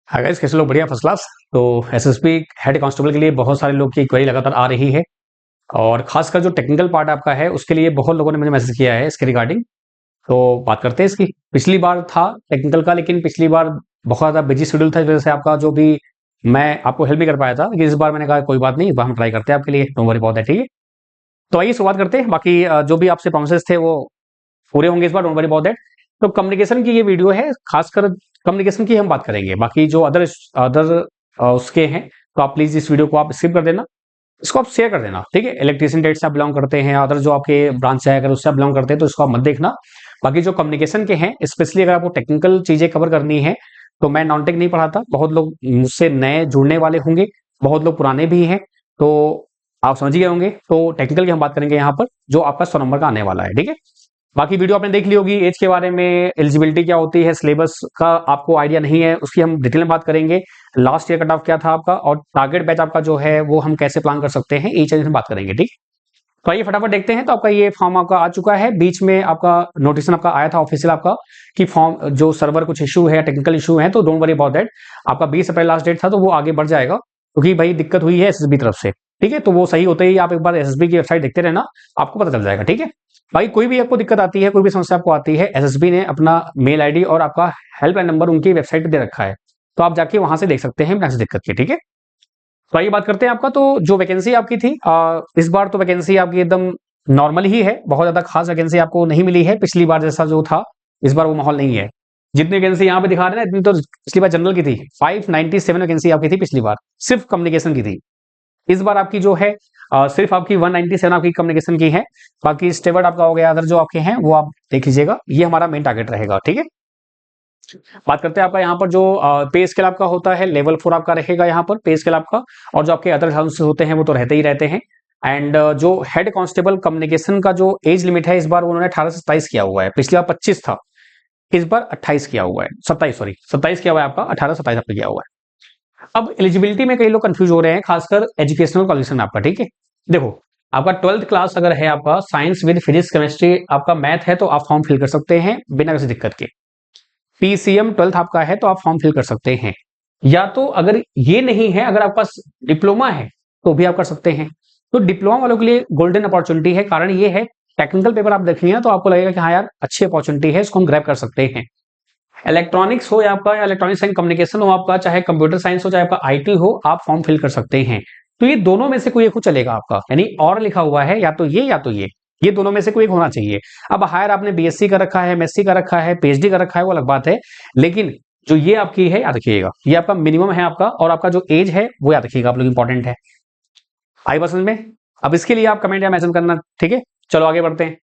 हाँ गाइस, कैसे लोग? बढ़िया, फर्स्ट क्लास। तो एसएसबी हेड कांस्टेबल के लिए बहुत सारे लोग की क्वेरी लगातार आ रही है और खासकर जो टेक्निकल पार्ट आपका है उसके लिए बहुत लोगों ने मुझे मैसेज किया है इसके रिगार्डिंग। तो बात करते हैं इसकी। पिछली बार था टेक्निकल का, लेकिन पिछली बार बहुत ज़्यादा बिजी शेड्यूल था, इस वजह से आपका जो भी मैं आपको हेल्प नहीं कर पाया था। लेकिन इस बार मैंने कहा कोई बात नहीं, इस बार हम ट्राई करते हैं आपके लिए, डोंट वरी अबाउट दैट। ठीक है, तो आइए शुरुआत करते हैं। बाकी जो भी आपसे प्रोमिसेस थे वो पूरे होंगे इस बार, डोंट वरी अबाउट दैट। तो कम्युनिकेशन की ये वीडियो है, खासकर कम्युनिकेशन की हम बात करेंगे। बाकी जो अदर अदर उसके हैं, तो आप प्लीज इस वीडियो को आप स्किप कर देना, इसको आप शेयर कर देना। ठीक है, इलेक्ट्रिशियन ट्रेड से आप बिलोंग करते हैं, अदर जो आपके ब्रांच है अगर उससे आप बिलोंग करते हैं तो इसको आप मत देखना। बाकी जो कम्युनिकेशन के हैं, स्पेशली अगर आपको टेक्निकल चीजें कवर करनी है तो मैं नॉन टेक नहीं पढ़ाता। बहुत लोग मुझसे नए जुड़ने वाले होंगे, बहुत लोग पुराने भी हैं, तो आप समझ गए होंगे। तो टेक्निकल की हम बात करेंगे यहाँ पर, जो आपका 100 नंबर का आने वाला है। ठीक है, बाकी वीडियो आपने देख ली होगी, एज के बारे में, एलिजिबिलिटी क्या होती है, सिलेबस का आपको आइडिया नहीं है उसकी हम डिटेल में बात करेंगे। लास्ट ईयर कट ऑफ क्या था आपका और टारगेट बैच आपका जो है वो हम कैसे प्लान कर सकते हैं, ये चीज हम बात करेंगे। ठीक, तो आइए फटाफट देखते हैं। तो आपका ये फॉर्म आपका आ चुका है, बीच में आपका नोटिफिकेशन आपका आया था ऑफिशियल आपका कि फॉर्म जो सर्वर कुछ इशू है, टेक्निकल इशू है, तो डोंट वरी अबाउट दैट। आपका 20 अप्रैल लास्ट डेट था, तो वो आगे बढ़ जाएगा क्योंकि भाई दिक्कत हुई है एसएसबी तरफ से। ठीक है, तो वो सही होते ही आप एक बार एसएसबी की वेबसाइट देखते रहना, आपको पता चल जाएगा। ठीक है, भाई कोई भी आपको दिक्कत आती है, कोई भी समस्या आपको आती है, एसएसबी ने अपना मेल आईडी और आपका हेल्पलाइन नंबर उनकी वेबसाइट पे दे रखा है, तो आप जाके वहां से देख सकते हैं बिना किसी दिक्कत के। ठीक है, तो आइए बात करते हैं आपका। तो जो वैकेंसी आपकी थी इस बार तो वैकेंसी आपकी एकदम नॉर्मल ही है, बहुत ज्यादा खास वैकेंसी आपको नहीं मिली है। पिछली बार जैसा जो था इस बार वो माहौल नहीं है। जितनी वैकेंसी यहाँ पे दिखा रहे हैं ना, इतनी तो पिछली बार जनरल की थी। 597 वैकेंसी आपकी थी पिछली बार, सिर्फ कम्युनिकेशन की थी। इस बार आपकी जो है सिर्फ आपकी 197 आपकी कम्युनिकेशन की है। बाकी स्टेवर्ड आपका हो गया, अदर जो आपके हैं वो आप देख लीजिएगा, ये हमारा मेन टारगेट रहेगा। ठीक है, बात करते हैं आपका यहाँ पर जो पे स्केल आपका होता है, लेवल 4 आपका रहेगा यहाँ पर पे स्केल आपका। और जो आपके अदर अलाउंसेस होते हैं वो तो रहते ही रहते हैं। एंड जो हेड कांस्टेबल कम्युनिकेशन का जो एज लिमिट है, इस बार उन्होंने 18 से 27 किया हुआ है। पिछली बार 25 था, इस बार 28 किया हुआ है, 27 सॉरी 27 किया हुआ है आपका, 18 27 आपका किया हुआ है। अब एलिजिबिलिटी में कई लोग कंफ्यूज हो रहे हैं, खासकर एजुकेशनल क्वालिफिकेशन आपका। ठीक है, देखो आपका 12th क्लास अगर है आपका, साइंस विद फिजिक्स केमिस्ट्री आपका मैथ है, तो आप फॉर्म फिल कर सकते हैं बिना किसी दिक्कत के। पीसीएम 12th आपका है तो आप फॉर्म फिल कर सकते हैं। या तो अगर ये नहीं है, अगर आपके पास डिप्लोमा है तो भी आप कर सकते हैं। तो डिप्लोमा वालों के लिए गोल्डन अपॉर्चुनिटी है। कारण ये है, टेक्निकल पेपर आप देखेंगे तो आपको लगेगा कि हाँ यार अच्छी अपॉर्चुनिटी है, इसको हम ग्रैब कर सकते हैं। इलेक्ट्रॉनिक्स हो या आपका, या इलेक्ट्रॉनिक्स एंड कम्युनिकेशन हो आपका, चाहे कंप्यूटर साइंस हो, चाहे आपका आईटी हो, आप फॉर्म फिल कर सकते हैं। तो ये दोनों में से कोई एक हो चलेगा आपका, यानी और लिखा हुआ है या तो ये या तो ये दोनों में से कोई एक होना चाहिए। अब हायर आपने बीएससी का रखा है, एमएससी का रखा है, पीएचडी का रखा है, वो अलग बात है। लेकिन जो ये आपकी है, याद रखिएगा, ये आपका मिनिमम है आपका, और आपका जो एज है वो याद रखिएगा आप लोग, इंपॉर्टेंट है। आई बात समझ में? अब इसके लिए आप कमेंट या मैसेज करना। ठीक है, चलो आगे बढ़ते हैं।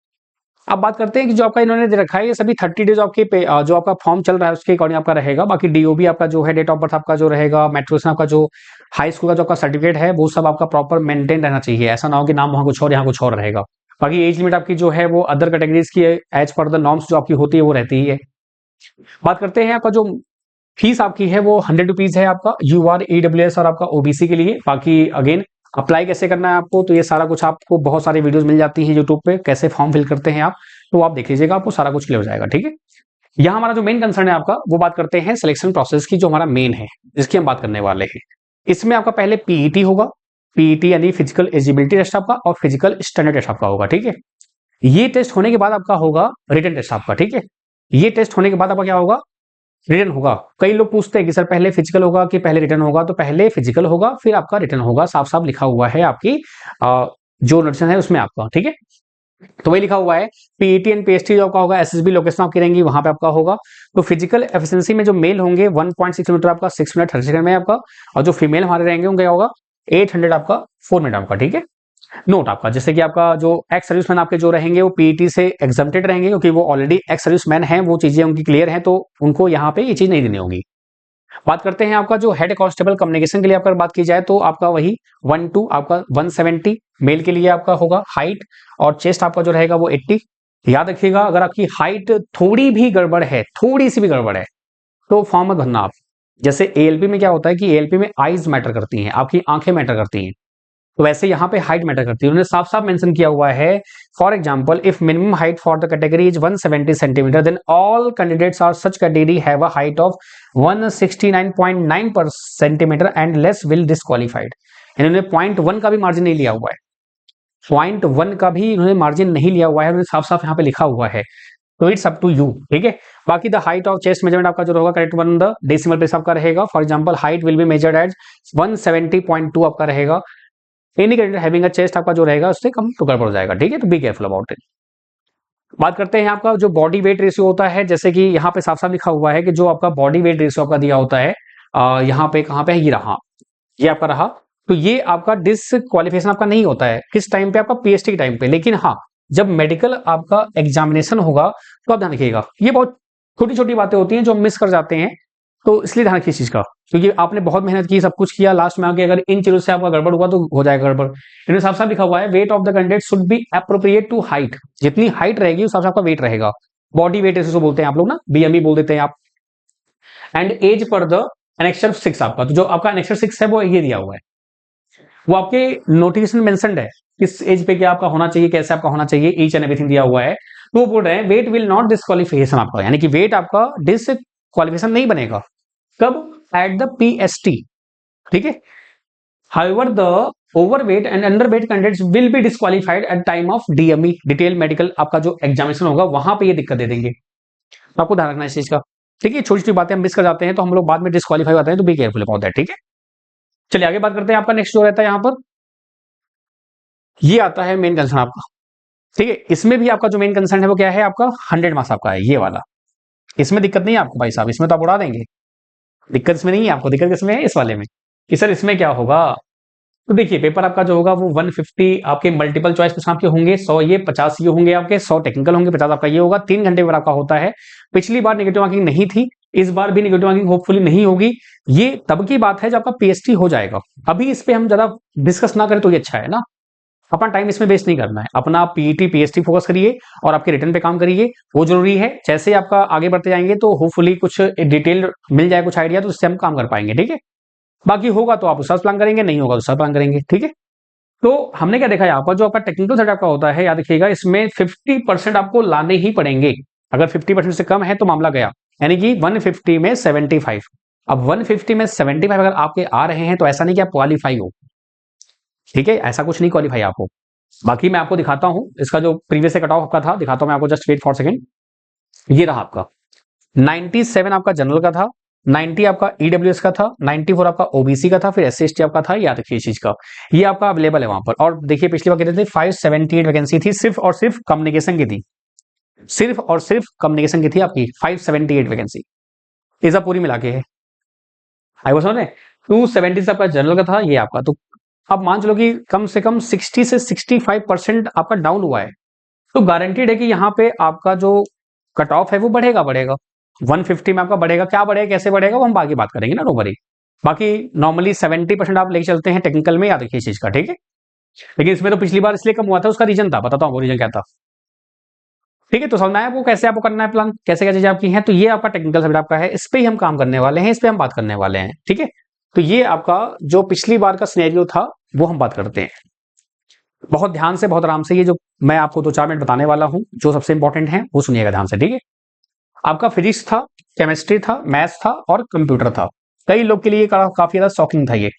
अब बात करते हैं कि जो आपका इन्होंने दे रखा है, ये सभी 30 डेज आपके जो आपका फॉर्म चल रहा है उसके अकॉर्डिंग आपका रहेगा। बाकी डीओबी आपका जो है, डेट ऑफ बर्थ आपका जो रहेगा, मेट्रिकुलेशन आपका जो हाई स्कूल का जो आपका सर्टिफिकेट है, वो सब आपका प्रॉपर मेंटेन रहना चाहिए। ऐसा ना हो कि नाम वहां कुछ और यहाँ कुछ और रहेगा। बाकी एज लिमिट आपकी जो है वो अदर कैटेगरीज की एज पर द नॉर्म्स जो आपकी होती है वो रहती ही है। बात करते हैं आपका जो फीस आपकी है वो 100 रुपीज है आपका, यू आर ईडब्ल्यूएस और आपका ओबीसी के लिए। बाकी अगेन अप्लाई कैसे करना है आपको, तो ये सारा कुछ आपको बहुत सारी वीडियोस मिल जाती है यूट्यूब पे, कैसे फॉर्म फिल करते हैं आप, तो आप देख लीजिएगा, आपको सारा कुछ क्लियर हो जाएगा। ठीक है, यहाँ हमारा जो मेन कंसर्न है आपका, वो बात करते हैं सिलेक्शन प्रोसेस की, जो हमारा मेन है जिसकी हम बात करने वाले हैं। इसमें आपका पहले पीईटी होगा, पीईटी यानी फिजिकल एलिजिबिलिटी टेस्ट आपका, और फिजिकल स्टैंडर्ड टेस्ट आपका होगा। ठीक है, ये टेस्ट होने के बाद आपका होगा रिटन टेस्ट आपका। ठीक है, ये टेस्ट होने के बाद आपका क्या होगा, रिटन होगा। कई लोग पूछते हैं कि सर पहले फिजिकल होगा कि पहले रिटन होगा, तो पहले फिजिकल होगा फिर आपका रिटन होगा, साफ साफ लिखा हुआ है आपकी जो नोटिस है उसमें आपका। ठीक है, तो वही लिखा हुआ है। पीईटी एंड पीएचडी जो आपका होगा, एसएसबी लोकेशन आपकी रहेंगी, वहां पे आपका होगा। तो फिजिकल एफिशिएंसी में जो मेल होंगे 1.6 किलोमीटर आपका 6 मिनट 30 सेकंड में आपका, और जो फीमेल हमारे रहेंगे उनका क्या होगा 800 आपका 4 मिनट आपका। ठीक है, नोट आपका, जैसे कि आपका जो एक्स सर्विसमैन आपके जो रहेंगे वो पीईटी से एग्जम्प्टेड रहेंगे, क्योंकि वो ऑलरेडी एक्स सर्विसमैन हैं, वो चीजें उनकी क्लियर हैं, तो उनको यहाँ पे ये चीज नहीं देनी होगी। बात करते हैं आपका जो हेड कांस्टेबल कम्युनिकेशन के लिए आपका बात की जाए, तो आपका वही 1 आपका 170 मेल के लिए आपका होगा हाइट, और चेस्ट आपका जो रहेगा वो 80। याद रखिएगा, अगर आपकी हाइट थोड़ी भी गड़बड़ है, थोड़ी सी भी गड़बड़ है, तो फॉर्म मत भरना आप। जैसे एएलपी में क्या होता है कि एएलपी में आईज मैटर करती हैं, आपकी आंखें मैटर करती हैं। तो वैसे यहाँ पे हाइट मैटर करती है। उन्होंने साफ साफ मेंशन किया हुआ है, for example if minimum height for the category is 170 centimetre then all candidates are such category have a height of 169.9 centimetre and less will disqualified. इन्होंने 0.1 का भी मार्जिन नहीं लिया हुआ है, 0.1 का भी इन्होंने मार्जिन नहीं लिया हुआ है, उन्होंने साफ साफ यहाँ पे लिखा हुआ है। तो इट्स अप टू यू, ठीक है। बाकी the height of chest measurement आपका जो होगा correct one the decimal place आपका रहेगा। For example height will be measured as 170.2 आपका रहेगा। Any candidate having a chest आपका जो रहेगा उससे कम तो गड़बड़ हो जाएगा, ठीक है। तो बी केयरफुल अबाउट इट। बात करते हैं आपका जो बॉडी वेट रेशियो होता है, जैसे कि यहाँ पे साफ साफ लिखा हुआ है कि जो आपका बॉडी वेट रेशियो आपका दिया होता है, यहाँ पे कहाँ पे है, ये रहा, ये आपका रहा। तो ये आपका डिसक्वालिफिकेशन आपका नहीं होता है किस टाइम पे, आपका पीएचडी के टाइम पे। लेकिन हाँ, जब मेडिकल आपका एग्जामिनेशन होगा तो आप ध्यान रखिएगा, ये बहुत छोटी छोटी बातें होती हैं जो हम मिस कर जाते हैं, तो इसलिए ध्यान रखिए इस चीज का, क्योंकि आपने बहुत मेहनत की, सब कुछ किया, लास्ट में आके अगर इन चीजों से आपका गड़बड़ हुआ तो हो जाएगा गड़बड़। इन्होंने साफ साफ लिखा हुआ है weight of the candidate should be appropriate to height. जितनी हाइट रहेगी उस हिसाब से आपका वेट रहेगा। बॉडी वेट ऐसे बोलते हैं आप लोग ना, बीएमई बोल देते हैं आप। And as per the annexure 6 आपका, तो जो आपका एनेक्सर 6 है वो ये दिया हुआ है, वो आपके नोटिफिकेशन मेंशन्ड है किस एज पे क्या आपका होना चाहिए, कैसे आपका होना चाहिए, ईच एंड एवरीथिंग दिया हुआ है। तो वो बोल रहे हैं वेट विल नॉट डिस्क्वालिफिकेशन आपका, यानी कि वेट आपका डिसक्वालिफिकेशन नहीं बनेगा। कब? एट द पीएसटी, ठीक है। However the overweight and underweight candidates will be disqualified at time of DME, detail medical आपका जो एग्जामिनेशन होगा वहां पे ये दिक्कत दे देंगे। तो आपको ध्यान रखना है इस चीज का, ठीक है। छोटी छोटी बातें हम मिस कर जाते हैं तो हम लोग बाद में डिस्क्वालीफाई होते हैं, तो बी केयरफुल अबाउट दैट, ठीक है। चलिए आगे बात करते हैं। आपका नेक्स्ट जो रहता है यहाँ पर, ये आता है मेन कंसर्न आपका, ठीक है। इसमें भी आपका जो मेन कंसर्न है वो क्या है, आपका 100 मार्क्स आपका है ये वाला। इसमें दिक्कत नहीं है आपको भाई साहब, इसमें तो आप उड़ा देंगे, दिक्कत इसमें नहीं है आपको। दिक्कत किसमें है? इस वाले में कि सर इसमें क्या होगा। तो देखिए पेपर आपका जो होगा वो 150 आपके मल्टीपल चॉइस क्वेश्चन आपके होंगे, 100 ये 50 ये होंगे आपके, 100 टेक्निकल होंगे, 50 आपका ये होगा। 3 घंटे पर आपका होता है। पिछली बार नेगेटिव मार्किंग नहीं थी, इस बार भी नेगेटिव मार्किंग होपफुली नहीं होगी। ये तब की बात है जब आपका पीएचडी हो जाएगा। अभी इस पे हम ज्यादा डिस्कस ना करें तो ये अच्छा है ना, अपना टाइम इसमें वेस्ट नहीं करना है। अपना पीईटी पीएचडी फोकस करिए और आपके रिटर्न पे काम करिए, वो जरूरी है। जैसे आपका आगे बढ़ते जाएंगे तो होपफुली कुछ डिटेल मिल जाए, कुछ आइडिया, तो उससे हम काम कर पाएंगे, ठीक है। बाकी होगा तो आप उसका प्लान करेंगे, नहीं होगा तो उसका प्लान करेंगे, ठीक है। तो हमने क्या देखा यहाँ पर, जो आपका टेक्निकल सेट आपका होता है, याद रखिएगा इसमें 50% आपको लाने ही पड़ेंगे। अगर 50% से कम है तो मामला गया, यानी कि 150 में 75। अब 150 में 75 अगर आपके आ रहे हैं तो ऐसा नहीं कि आप क्वालिफाई हो, ठीक है, ऐसा कुछ नहीं क्वालिफाई आपको। बाकी मैं आपको दिखाता हूं इसका जो प्रीवियस से कट ऑफ आपका था, दिखाता हूं मैं आपको, जस्ट वेट फॉर सेकंड। ये रहा आपका 97 आपका जनरल का था, 90 आपका ईडब्ल्यूएस का था, 94 आपका ओबीसी का था, फिर एससी एसटी आपका था। याद रखिए इस चीज का, ये आपका अवेलेबल है वहां पर। और देखिए पिछली बार कितने थे, 578 वैकेंसी थी, सिर्फ और सिर्फ कम्युनिकेशन की थी, सिर्फ और सिर्फ कम्युनिकेशन की थी आपकी 578 वैकेंसी। ये सब पूरी मिला के है, आई वो समझ 270 से आपका जनरल का था, ये आपका। तो अब मान चलो कि कम से कम 60 से 65% आपका डाउन हुआ है, तो गारंटीड है कि यहाँ पे आपका जो कट ऑफ है वो बढ़ेगा, बढ़ेगा 150 में आपका बढ़ेगा। क्या बढ़ेगा, कैसे बढ़ेगा, वो हम बाकी बात करेंगे ना, नो वरी। बाकी नॉर्मली 70% आप लेके चलते हैं टेक्निकल में, याद रखिए इस चीज का, ठीक है। लेकिन इसमें तो पिछली बार इसलिए कम हुआ था, उसका रीजन था, बताता हूँ वो रीजन क्या था, ठीक है। तो समझना है आपको कैसे आपको करना है प्लान, कैसे क्या चीजें आपकी हैं। तो ये आपका टेक्निकल सब्जेक्ट आपका है, इस पे ही हम काम करने वाले हैं, इस पे हम बात करने वाले हैं, ठीक है। तो ये आपका जो पिछली बार का सिनेरियो था वो हम बात करते हैं। बहुत ध्यान से, बहुत आराम से, ये जो मैं आपको 2-4 मिनट बताने वाला हूं जो सबसे इंपॉर्टेंट है वो सुनिएगा ध्यान से, ठीक है। आपका फिजिक्स था, केमिस्ट्री था, मैथ्स था और कंप्यूटर था। कई लोग के लिए काफी ज्यादा शॉकिंग था ये,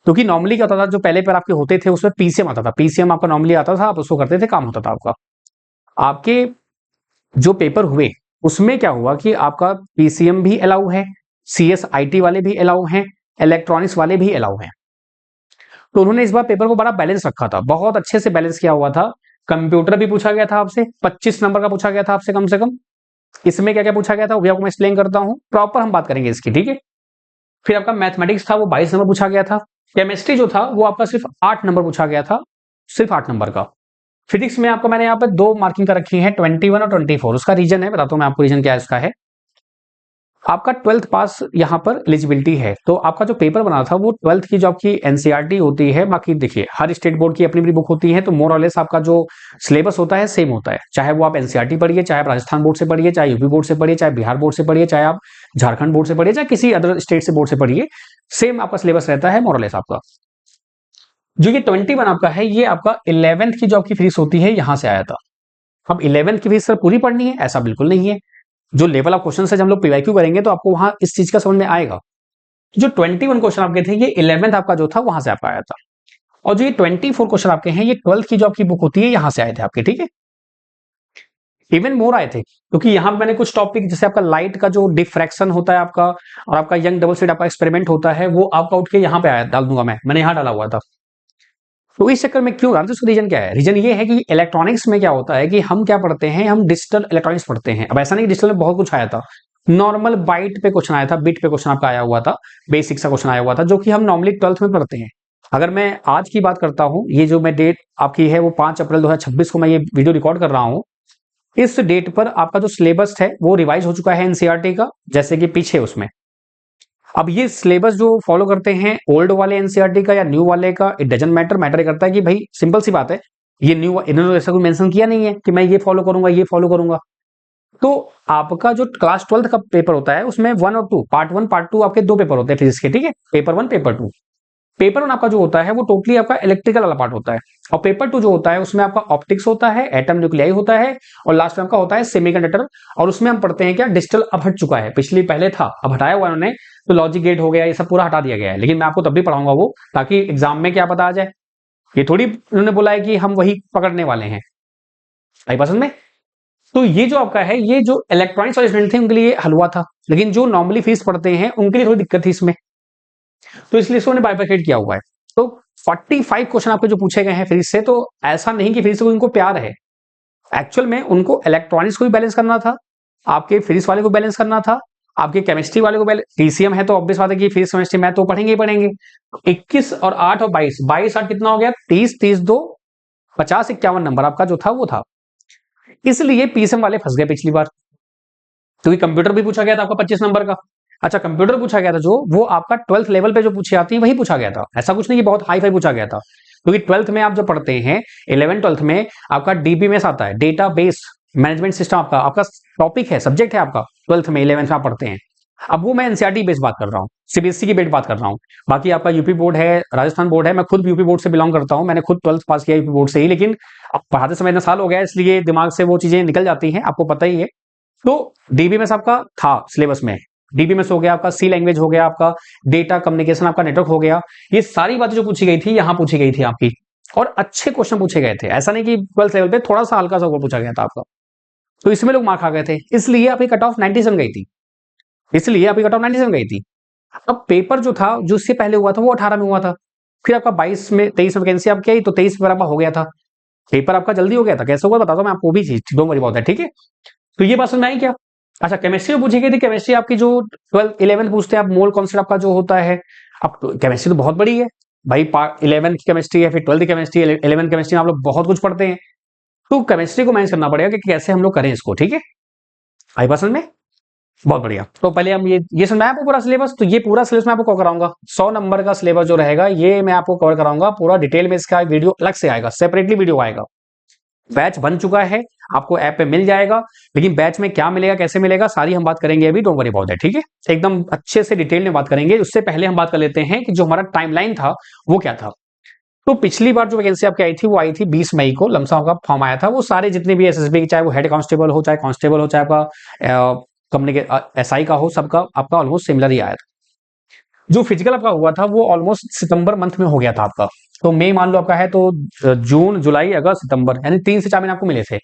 क्योंकि नॉर्मली क्या होता था, जो पहले पेपर आपके होते थे उसमें पीसीएम आता था, पीसीएम आपका नॉर्मली आता था, आप उसको करते थे, काम होता था आपका। आपके जो पेपर हुए उसमें क्या हुआ कि आपका पीसीएम भी अलाउ है, सीएसआईटी वाले भी अलाउ हैं, इलेक्ट्रॉनिक्स वाले भी अलाउ हैं। तो उन्होंने इस बार पेपर को बड़ा बैलेंस रखा था, बहुत अच्छे से बैलेंस किया हुआ था। कंप्यूटर भी पूछा गया था आपसे, 25 नंबर का पूछा गया था आपसे कम से कम। इसमें क्या क्या पूछा गया था वो भी आपको मैं एक्सप्लेन करता हूं, प्रॉपर हम बात करेंगे इसकी, ठीक है। फिर आपका मैथमेटिक्स था, वो 22 नंबर पूछा गया था। केमिस्ट्री जो था वो आपका सिर्फ 8 नंबर पूछा गया था, सिर्फ 8 नंबर का। फिजिक्स में आपको मैंने यहाँ पे 2 मार्किंग का रखी है, 21 और 24। उसका रीजन है, बताता हूं मैं आपको रीजन क्या है इसका है। आपका 12th पास यहाँ पर एलिजिबिलिटी है, तो आपका जो पेपर बना था वो 12th की जो आपकी एनसीईआरटी होती है। बाकी देखिए हर स्टेट बोर्ड की अपनी अपनी बुक होती है, तो मोर और लेस आपका जो सिलेबस होता है सेम होता है, चाहे वो आप एनसीईआरटी पढ़िए, चाहे आप राजस्थान बोर्ड से पढ़िए, चाहे यूपी बोर्ड से पढ़िए, चाहे बिहार बोर्ड से पढ़िए, चाहे आप झारखंड बोर्ड से पढ़िए, चाहे किसी अदर स्टेट से बोर्ड से पढ़िए, सेम आपका सिलेबस रहता है मोर और लेस आपका। जो ये 21 आपका है, ये आपका 11th की जो आपकी फीस होती है यहां से आया था। अब 11th की फीस सर पूरी पढ़नी है, ऐसा बिल्कुल नहीं है। जो लेवल ऑफ क्वेश्चन है, जब हम लोग पीवाईक्यू करेंगे तो आपको वहां इस चीज का समझ में आएगा। जो 21 क्वेश्चन आपके थे, ये 11th आपका जो था वहां से आपका आया था। और जो ये 24 क्वेश्चन आपके हैं, ये 12th की जो आपकी बुक होती है यहां से आए थे आपके, ठीक है। इवन मोर आए थे, क्योंकि यहां पे मैंने कुछ टॉपिक, जैसे आपका लाइट का जो डिफ्रैक्शन होता है आपका, और आपका यंग डबल स्लिट आपका एक्सपेरिमेंट होता है, वो आपका उठ के यहाँ पे आया डाल दूंगा मैंने यहाँ डाला हुआ था। तो इस चक्कर में क्यों डालते, उसका रीजन क्या है? रीजन ये है कि इलेक्ट्रॉनिक्स में क्या होता है कि हम क्या पढ़ते हैं, हम डिजिटल इलेक्ट्रॉनिक्स पढ़ते हैं। अब ऐसा नहीं, डिजिटल में बहुत कुछ आया था, नॉर्मल बाइट पे क्वेश्चन आया था, बिट पे क्वेश्चन आपका आया हुआ था, बेसिक सा क्वेश्चन आया हुआ था, जो कि हम नॉर्मली 12th में पढ़ते हैं। अगर मैं आज की बात करता हूं, ये जो मैं डेट आपकी है वो 5 अप्रैल 2026 को मैं ये वीडियो रिकॉर्ड कर रहा हूं। इस डेट पर आपका जो सिलेबस है वो रिवाइज हो चुका है एनसीईआरटी का, जैसे कि पीछे उसमें। अब ये सिलेबस जो फॉलो करते हैं ओल्ड वाले एनसीईआरटी का या न्यू वाले का, इट डजंट मैटर। मैटर करता है कि भाई सिंपल सी बात है, ये न्यू, इन्होंने ऐसा कोई मेंशन किया नहीं है कि मैं ये फॉलो करूंगा ये फॉलो करूंगा। तो आपका जो क्लास 12th का पेपर होता है, उसमें 1 और 2, पार्ट 1 पार्ट 2 आपके 2 पेपर होते हैं फिजिक्स के, ठीक है। Paper 1 paper 2। पेपर 1 आपका जो होता है वो टोटली आपका इलेक्ट्रिकल वाला पार्ट होता है, और पेपर 2 जो होता है उसमें आपका ऑप्टिक्स होता है, एटम न्यूक्लियाई होता है, और लास्ट में आपका होता है सेमीकंडक्टर। और उसमें हम पढ़ते हैं क्या, डिजिटल अब हट चुका है, पिछली पहले था, अब हटाया हुआ उन्होंने, तो लॉजिक गेट हो गया, ये सब पूरा हटा दिया गया है। लेकिन मैं आपको तब भी पढ़ाऊंगा वो, ताकि एग्जाम में क्या पता आ जाए। ये थोड़ी उन्होंने बोला है कि हम वही पकड़ने वाले हैं। आई पसंद में? तो ये जो आपका है, ये जो इलेक्ट्रॉनिक्स वाले स्टूडेंट थे उनके लिए हलवा था, लेकिन जो नॉर्मली फीस पढ़ते हैं उनके लिए थोड़ी दिक्कत थी इसमें। तो इसलिए इसको बाइफरकेट किया हुआ है। तो 45 क्वेश्चन आपके जो पूछे गए हैं फिजिक्स से, तो ऐसा नहीं कि फिजिक्स को इनको प्यार है। एक्चुअल में उनको इलेक्ट्रॉनिक्स को भी बैलेंस करना था, आपके फिजिक्स वाले को बैलेंस करना था, आपके केमिस्ट्री वाले को बैलेंस, पीसीएम है तो ऑब्वियस बात है कि फिजिक्स केमिस्ट्री मैथ तो पढ़ेंगे ही पढ़ेंगे। 21 और 8 और 22, 22 8 कितना हो गया, 30, 30 2 50, 51 नंबर आपका जो था वो था। इसलिए पीसीएम वाले फंस गए पिछली बार, क्योंकि कंप्यूटर भी पूछा गया था आपका 25 नंबर का। अच्छा, कंप्यूटर पूछा गया था जो, वो आपका 12th लेवल पे जो पूछी आती है वही पूछा गया था, ऐसा कुछ नहीं कि बहुत हाई फाई पूछा गया था। क्योंकि 12th में आप जो पढ़ते हैं, 11 12th में आपका डीबीएमएस आता है, डेटा बेस मैनेजमेंट सिस्टम, आपका आपका टॉपिक है, सब्जेक्ट है आपका 12th में, 11th में आप पढ़ते हैं। अब वो मैं एनसीईआरटी बेस बात कर रहा हूँ, सीबीएसई की बेस बात कर रहा हूँ। बाकी आपका यूपी बोर्ड है, राजस्थान बोर्ड है, मैं खुद यूपी बोर्ड से बिलोंग करता हूँ, मैंने खुद 12th पास किया यूपी बोर्ड से ही, लेकिन अब पढ़ाते समय इतना साल हो गया इसलिए दिमाग से वो चीजें निकल जाती हैं, आपको पता ही है। तो डीबीएमएस आपका था सिलेबस में, डीबीएमएस हो गया आपका, सी लैंग्वेज हो गया आपका, डेटा कम्युनिकेशन आपका, नेटवर्क हो गया। ये सारी बातें जो पूछी गई थी यहां पूछी गई थी आपकी, और अच्छे क्वेश्चन पूछे गए थे। ऐसा नहीं कि 12th लेवल पे थोड़ा सा हल्का सा वो पूछा गया था आपका, तो इसमें लोग मार्क आ गए थे, इसलिए आपकी कट ऑफ 97 गई थी, इसलिए आपकी कट ऑफ 97 गई थी। अब पेपर जो था, जो इससे पहले हुआ था वो 18 में हुआ था, फिर आपका 22 में 23 में वैकेंसी आपकी आई, तो 23 में आपका हो गया था। पेपर आपका जल्दी हो गया था, कैसे हुआ बताता हूं मैं आपको भी चीज, डोंट वरी अबाउट दैट, ठीक है। तो ये बात समझ में आई क्या? अच्छा, केमिस्ट्री में पूछी गई थी, केमिस्ट्री आपकी जो 12th 11th पूछते हैं आप, मोल कॉन्सेप्ट आपका जो होता है। अब केमिस्ट्री तो बहुत बड़ी है भाई, 11th की केमिस्ट्री है, फिर 12th की केमिस्ट्री, 11th केमिस्ट्री में आप लोग बहुत कुछ पढ़ते हैं। तो केमिस्ट्री को मैनेज करना पड़ेगा कि कैसे हम लोग करें इसको, ठीक है। आई पसंद में? बहुत बढ़िया। तो पहले हम ये सुनना है आपको पूरा सिलेबस, तो ये पूरा सिलेबस मैं आपको कवर कराऊंगा, 100 नंबर का सिलेबस जो रहेगा ये मैं आपको कवर कराऊंगा पूरा डिटेल में। इसका वीडियो अलग से आएगा, सेपरेटली वीडियो आएगा। बैच बन चुका है, आपको ऐप पे मिल जाएगा, लेकिन बैच में क्या मिलेगा कैसे मिलेगा सारी हम बात करेंगे अभी, डोंट वरी अबाउट दैट, ठीक है। एकदम अच्छे से डिटेल में बात करेंगे। उससे पहले हम बात कर लेते हैं कि जो हमारा टाइमलाइन था वो क्या था। तो पिछली बार जो वैकेंसी आपकी आई थी वो आई थी 20 मई को, लमसम का फॉर्म आया था। वो सारे जितने भी एसएसबी के, चाहे वो हेड कांस्टेबल हो, चाहे कांस्टेबल हो, चाहे आपका कंपनी के एसआई का हो, सबका आपका ऑलमोस्ट सिमिलर ही आया था। जो फिजिकल आपका हुआ था वो ऑलमोस्ट सितंबर मंथ में हो गया था आपका। तो मई मान लो आपका है, तो जून जुलाई अगस्त सितंबर, यानी 3 से 4 महीने आपको मिले थे।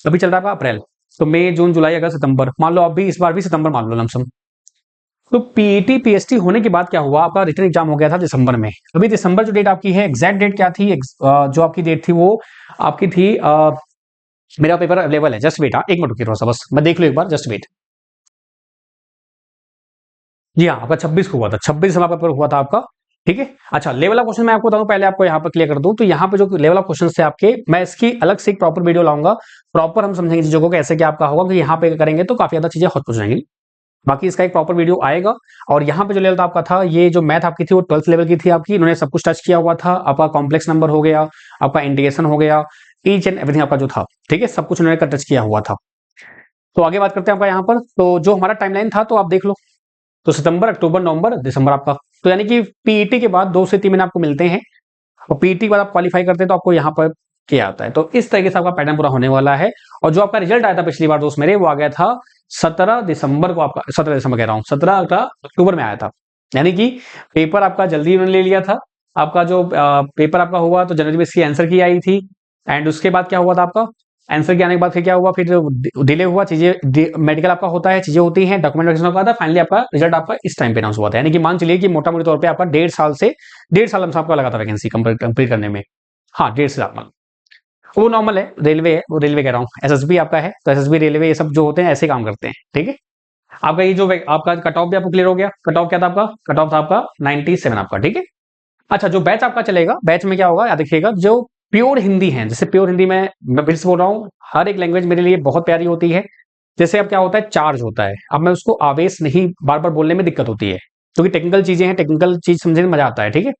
अभी चल रहा है अप्रैल, तो मई जून जुलाई अगस्त सितंबर मान लो, अभी इस बार भी सितंबर मान लो लमसम। तो पीईटी पीएसटी होने के बाद क्या हुआ, आपका रिटर्न एग्जाम हो गया था दिसंबर में। अभी दिसंबर जो डेट आपकी है, एग्जैक्ट डेट क्या थी, जो आपकी डेट थी वो आपकी थी, मेरा पेपर अवेलेबल है, जस्ट वेट, हाँ 1 मिनट रुकिए थोड़ा सा, बस मैं देख लूं एक बार, जस्ट वेट। जी हाँ, आपका 26 को हुआ था, 26 दिसंबर पेपर हुआ था आपका, ठीक है। अच्छा, लेवल ऑफ क्वेश्चन मैं आपको बताऊं, पहले आपको यहाँ पर क्लियर कर दूं। तो यहाँ पे जो लेवल ऑफ क्वेश्चन थे आपके, मैं इसकी अलग से एक प्रॉपर वीडियो लाऊंगा, प्रॉपर हम समझेंगे चीजों को कैसे क्या आपका होगा, कि यहाँ पे करेंगे तो काफी ज्यादा चीजें खुद हो जाएंगी। बाकी इसका एक प्रॉपर वीडियो आएगा। और यहाँ पे जो लेवल था आपका था, ये जो मैथ आपकी थी वो 12th लेवल की थी आपकी, इन्होंने सब कुछ टच किया हुआ था। आपका कॉम्प्लेक्स नंबर हो गया, आपका इंटीग्रेशन हो गया, ईच एंड एवरीथिंग आपका जो था, ठीक है, सब कुछ उन्होंने टच किया हुआ था। तो आगे बात करते हैं आपका यहाँ पर। तो जो हमारा टाइमलाइन था तो आप देख लो, तो सितंबर अक्टूबर नवंबर दिसंबर आपका, तो यानी कि पीईटी के बाद 2 से 3 महीने आपको मिलते हैं। और पीटी के बाद आप क्वालिफाई करते हैं तो आपको यहाँ पर क्या आता है। तो इस तरीके से आपका पैटर्न पूरा होने वाला है। और जो आपका रिजल्ट आया था पिछली बार दोस्त मेरे, वो आ गया था 17 दिसंबर को, आपका 17 दिसंबर कह रहा हूँ, 17 अक्टूबर में आया था। यानी कि पेपर आपका जल्दी उन्होंने ले लिया था। आपका जो पेपर आपका हुआ तो जनवरी में इसकी आंसर की आई थी। एंड उसके बाद क्या हुआ था आपका, आंसर के आने के बाद फिर क्या हुआ, फिर डिले हुआ, चीजें मेडिकल आपका होता है, चीजें होती हैं, डॉक्यूमेंटेशन होता था, फाइनली आपका रिजल्ट आपका इस टाइम पे अनाउंस हुआ था। यानी कि मान चलिए कि मोटा मोटी तौर पे आपका 1.5 साल हमसे आपका लगा था वैकेंसी कंप्लीट करने में। हाँ, 1.5 साल। वो नॉर्मल है, रेलवे है, वो रेलवे कह रहा हूँ, एसएसबी आपका है, तो एसएसबी रेलवे ये सब जो होते हैं ऐसे काम करते हैं, ठीक है। आपका ये जो आपका कट ऑफ भी आपको क्लियर हो गया। कट ऑफ क्या था आपका, कट ऑफ था आपका 97 आपका, ठीक है। अच्छा, जो बैच आपका चलेगा, बैच में क्या होगा याद रखिएगा, जो प्योर हिंदी है, जैसे प्योर हिंदी में मैं फिर से बोल रहा हूँ, हर एक लैंग्वेज मेरे लिए बहुत प्यारी होती है। जैसे अब क्या होता है, चार्ज होता है, अब मैं उसको आवेश नहीं बार बार बोलने में दिक्कत होती है, क्योंकि टेक्निकल चीजें हैं, टेक्निकल चीज समझने में मजा आता है, ठीक है।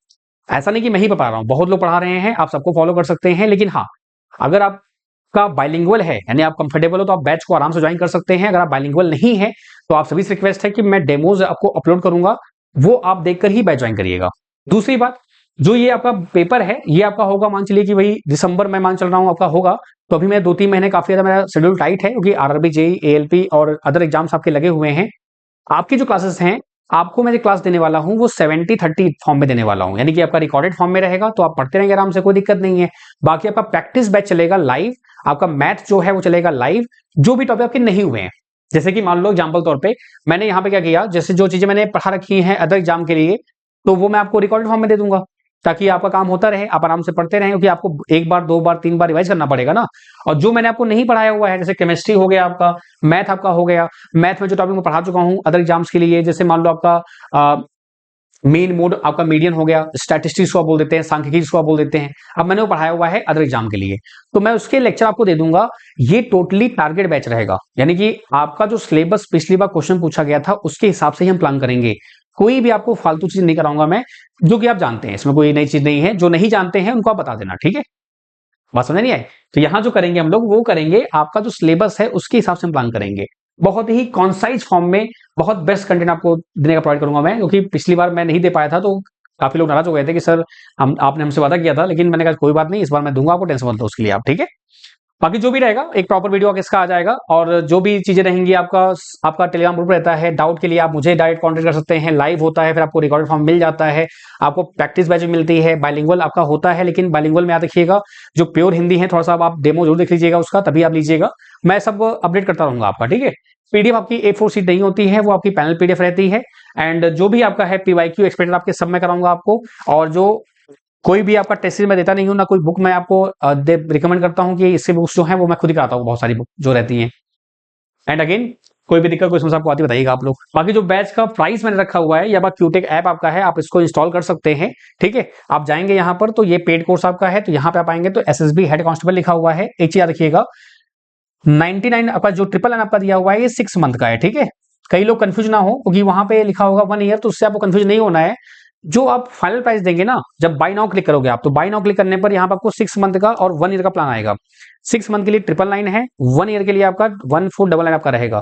ऐसा नहीं कि मैं ही बता रहा हूँ, बहुत लोग पढ़ा रहे हैं, आप सबको फॉलो कर सकते हैं, लेकिन हाँ, अगर आपका बाइलिंगुअल है, यानी आप कंफर्टेबल हो, तो आप बैच को आराम से ज्वाइन कर सकते हैं। अगर आप बाइलिंगुअल नहीं है तो आप सभी से रिक्वेस्ट है कि मैं डेमोज आपको अपलोड करूंगा, वो आप देखकर ही बैच ज्वाइन करिएगा। दूसरी बात, जो ये आपका पेपर है, ये आपका होगा, मान चलिए कि वही दिसंबर में मान चल रहा हूं आपका होगा। तो अभी मैं 2-3 महीने काफी ज्यादा मेरा शेड्यूल टाइट है, क्योंकि आरआरबी, जेई, एएलपी और अदर एग्जाम्स आपके लगे हुए हैं। आपकी जो क्लासेस हैं, आपको मैं जो क्लास देने वाला हूं वो 70-30 फॉर्म में देने वाला हूं, यानी कि आपका रिकॉर्डेड फॉर्म में रहेगा, तो आप पढ़ते रहेंगे आराम से, कोई दिक्कत नहीं है। बाकी आपका प्रैक्टिस बैच चलेगा लाइव, आपका मैथ जो है वो चलेगा लाइव, जो भी टॉपिक आपके नहीं हुए हैं। जैसे कि मान लो एग्जाम्पल तौर पे मैंने यहाँ पे क्या किया, जैसे जो चीजें मैंने पढ़ा रखी हैं अदर एग्जाम के लिए, तो वो मैं आपको रिकॉर्डेड फॉर्म में दे दूंगा, ताकि आपका काम होता रहे, आप आराम से पढ़ते रहें, क्योंकि आपको एक बार, दो बार, तीन बार रिवाइज करना पड़ेगा ना। और जो मैंने आपको नहीं पढ़ाया हुआ है, जैसे केमिस्ट्री हो गया आपका, मैथ आपका हो गया, मैथ में जो टॉपिक मैं पढ़ा चुका हूं अदर एग्जाम्स के लिए, जैसे मान लो आपका मेन मोड आपका मीडियन हो गया, स्टैटिस्टिक्स को आप बोल देते हैं, सांख्यिकी को आप बोल देते हैं, अब मैंने वो पढ़ाया हुआ है अदर एग्जाम के लिए, तो मैं उसके लेक्चर आपको दे दूंगा। ये टोटली टारगेट बैच रहेगा, यानी कि आपका जो सिलेबस पिछली बार क्वेश्चन पूछा गया था उसके हिसाब से ही हम प्लान करेंगे। कोई भी आपको फालतू चीज नहीं कराऊंगा मैं, जो कि आप जानते हैं, इसमें कोई नई चीज नहीं है। जो नहीं जानते हैं उनको आप बता देना, ठीक है। बात समझ नहीं आई? तो यहां जो करेंगे हम लोग, वो करेंगे आपका जो सिलेबस है उसके हिसाब से हम प्लान करेंगे, बहुत ही कॉन्साइज फॉर्म में, बहुत बेस्ट कंटेंट आपको देने का प्रोवाइड करूंगा मैं, क्योंकि पिछली बार मैं नहीं दे पाया था, तो काफी लोग नाराज हो गए थे कि सर हम आपने हमसे वादा किया था, लेकिन मैंने कहा कोई बात नहीं, इस बार मैं दूंगा आपको, टेंशन मत लो उसके लिए आप, ठीक है। बाकी जो भी रहेगा एक प्रॉपर वीडियो इसका आ जाएगा, और जो भी चीजें रहेंगी, आपका आपका टेलीग्राम ग्रुप रहता है, डाउट के लिए आप मुझे डायरेक्ट कांटेक्ट कर सकते हैं, लाइव होता है, फिर आपको रिकॉर्डेड फॉर्म मिल जाता है, आपको प्रैक्टिस बैच मिलती है, बाइलिंगुअल आपका होता है, लेकिन बाइलिंगुअल में याद रखिएगा, जो प्योर हिंदी है, थोड़ा सा आप डेमो जरूर देख लीजिएगा उसका, तभी आप लीजिएगा। मैं सब अपडेट करता रहूंगा आपका, ठीक है। पीडीएफ आपकी A4 शीट नहीं होती है, वो आपकी पैनल पीडीएफ रहती है। एंड जो भी आपका है पीवाईक्यू एक्सपेक्टेड आपके सब मैं कराऊंगा आपको। और जो कोई भी आपका टेस्ट सीरीज मैं देता नहीं हूं ना, कोई बुक मैं आपको रिकमेंड करता हूं कि इससे बुक्स जो है वो मैं खुद ही कराता हूं, बहुत सारी बुक जो रहती हैं। एंड अगेन, कोई भी दिक्कत, कोई समस्या आपको आती बताइएगा आप लोग। बाकी जो बैच का प्राइस मैंने रखा हुआ है, या क्यूटेक ऐप आपका है, आप इसको इंस्टॉल कर सकते हैं, ठीक है। आप जाएंगे यहाँ पर, तो ये पेड कोर्स आपका है, तो यहाँ पे आप आएंगे तो एसएसबी हेड कांस्टेबल लिखा हुआ है, एक चीज याद रखिएगा, 99 आपका जो 999 आपका दिया हुआ है, ये 6 मंथ का है, ठीक है। कई लोग कंफ्यूज ना हो, क्योंकि वहां पे लिखा होगा 1 ईयर, तो उससे आपको कंफ्यूज नहीं होना है। जो आप फाइनल प्राइस देंगे ना, जब बाय नाउ क्लिक करोगे आप, तो बाय नाउ क्लिक करने पर यहाँ पर आपको 6 मंथ का और 1 ईयर का प्लान आएगा। 6 मंथ के लिए 999 है, 1 ईयर के लिए आपका 1499 आपका रहेगा।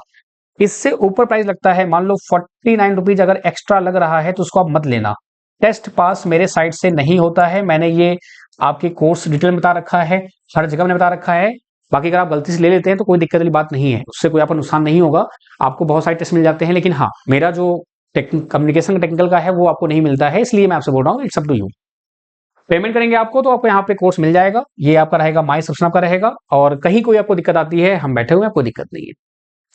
इससे ऊपर प्राइस लगता है, मान लो 49 रुपीज अगर एक्स्ट्रा लग रहा है, तो उसको आप मत लेना। टेस्ट पास मेरे साइड से नहीं होता है, मैंने ये आपके कोर्स डिटेल में बता रखा है, हर जगह मैंने बता रखा है। बाकी अगर आप गलती से ले लेते हैं तो कोई दिक्कत वाली बात नहीं है, उससे कोई आपको नुकसान नहीं होगा, आपको बहुत सारे टेस्ट मिल जाते हैं, लेकिन हाँ, मेरा जो कम्युनिकेशन टेक्निकल का है वो आपको नहीं मिलता है, इसलिए मैं आपसे बोल रहा हूँ, it's up to you. Payment करेंगे आपको तो आपको यहाँ पे कोर्स मिल जाएगा, ये आपका रहेगा, माई सब्सक्रिप्शन आपका रहेगा, और कहीं कोई आपको दिक्कत आती है, हम बैठे हुए हैं, कोई दिक्कत नहीं है,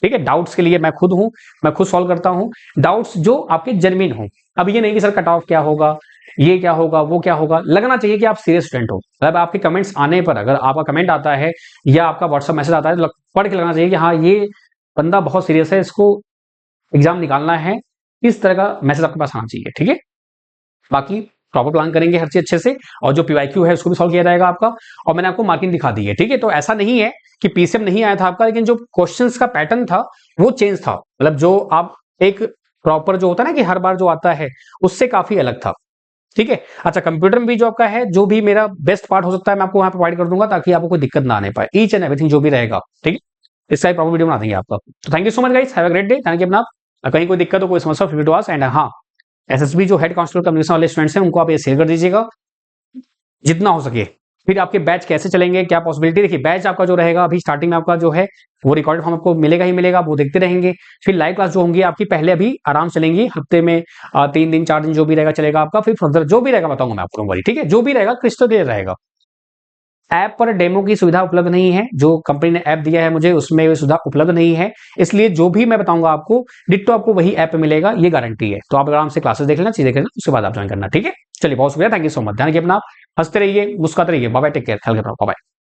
ठीक है। डाउट्स के लिए मैं खुद हूं, मैं खुद सॉल्व करता हूं, डाउट्स जो आपके जेन्युइन हो। अब ये नहीं कि सर कट ऑफ क्या होगा, ये क्या होगा, वो क्या होगा, लगना चाहिए कि आप सीरियस स्टूडेंट हो। मतलब आपके कमेंट्स आने पर, अगर आपका कमेंट आता है या आपका व्हाट्सएप मैसेज आता है, तो पढ़ के लगना चाहिए कि हाँ, ये बंदा बहुत सीरियस है, इसको एग्जाम निकालना है, इस तरह का मैसेज आपके पास आना चाहिए, ठीक है। बाकी प्रॉपर प्लान करेंगे हर चीज अच्छे से, और जो पीवाईक्यू है उसको भी सॉल्व किया जाएगा आपका, और मैंने आपको मार्किंग दिखा दी है, ठीक है। तो ऐसा नहीं है कि पीसीएम नहीं आया था आपका, लेकिन जो क्वेश्चंस का पैटर्न था वो चेंज था, मतलब जो आप एक प्रॉपर जो होता है ना कि हर बार जो आता है उससे काफी अलग था, ठीक है। अच्छा, कंप्यूटर में भी जो आपका है, जो भी मेरा बेस्ट पार्ट हो सकता है, मैं आपको वहां प्रोवाइड कर दूंगा, ताकि आपको कोई दिक्कत ना आने पाए, ईच एंड एवरीथिंग जो भी रहेगा, ठीक है। इसका प्रॉपर वीडियो बना देंगे आपका। तो thank you so much guys, have a great day, thank you अपना। कहीं कोई दिक्कत हो, कोई समस्या, फ्री टू आस्क। एंड हाँ, एसएसबी जो हेड कांस्टेबल कम्युनिकेशन वाले स्टूडेंट्स हैं, उनको आप ये शेयर कर दीजिएगा। जितना हो सके। फिर आपके बैच कैसे चलेंगे, क्या पॉसिबिलिटी, देखिए बैच आपका जो रहेगा अभी स्टार्टिंग में आपका जो है वो रिकॉर्डेड फॉर्म आपको मिलेगा ही मिलेगा, वो देखते रहेंगे। फिर लाइव क्लास जो होंगी आपकी पहले अभी आराम से चलेंगी, हफ्ते में 3 दिन 4 दिन जो भी रहेगा चलेगा आपका। फिर फर्दर जो भी रहेगा बताऊंगा मैं आपको, ठीक है, जो भी रहेगा क्रिस्टल क्लियर रहेगा। ऐप पर डेमो की सुविधा उपलब्ध नहीं है, जो कंपनी ने ऐप दिया है मुझे उसमें ये सुविधा उपलब्ध नहीं है, इसलिए जो भी मैं बताऊंगा आपको डिट्टो आपको वही ऐप पे मिलेगा, ये गारंटी है। तो आप आराम से क्लासेस देख लेना, चीजें देख लेना, उसके बाद आप ज्वाइन करना, ठीक है। चलिए बहुत शुक्रिया, थैंक यू सो मच, ध्यान रखिए अपना, हंसते रहिए, मुस्कुराते रहिए, बाय बाय, टेक केयर, ख्याल रखना, बाय बाय।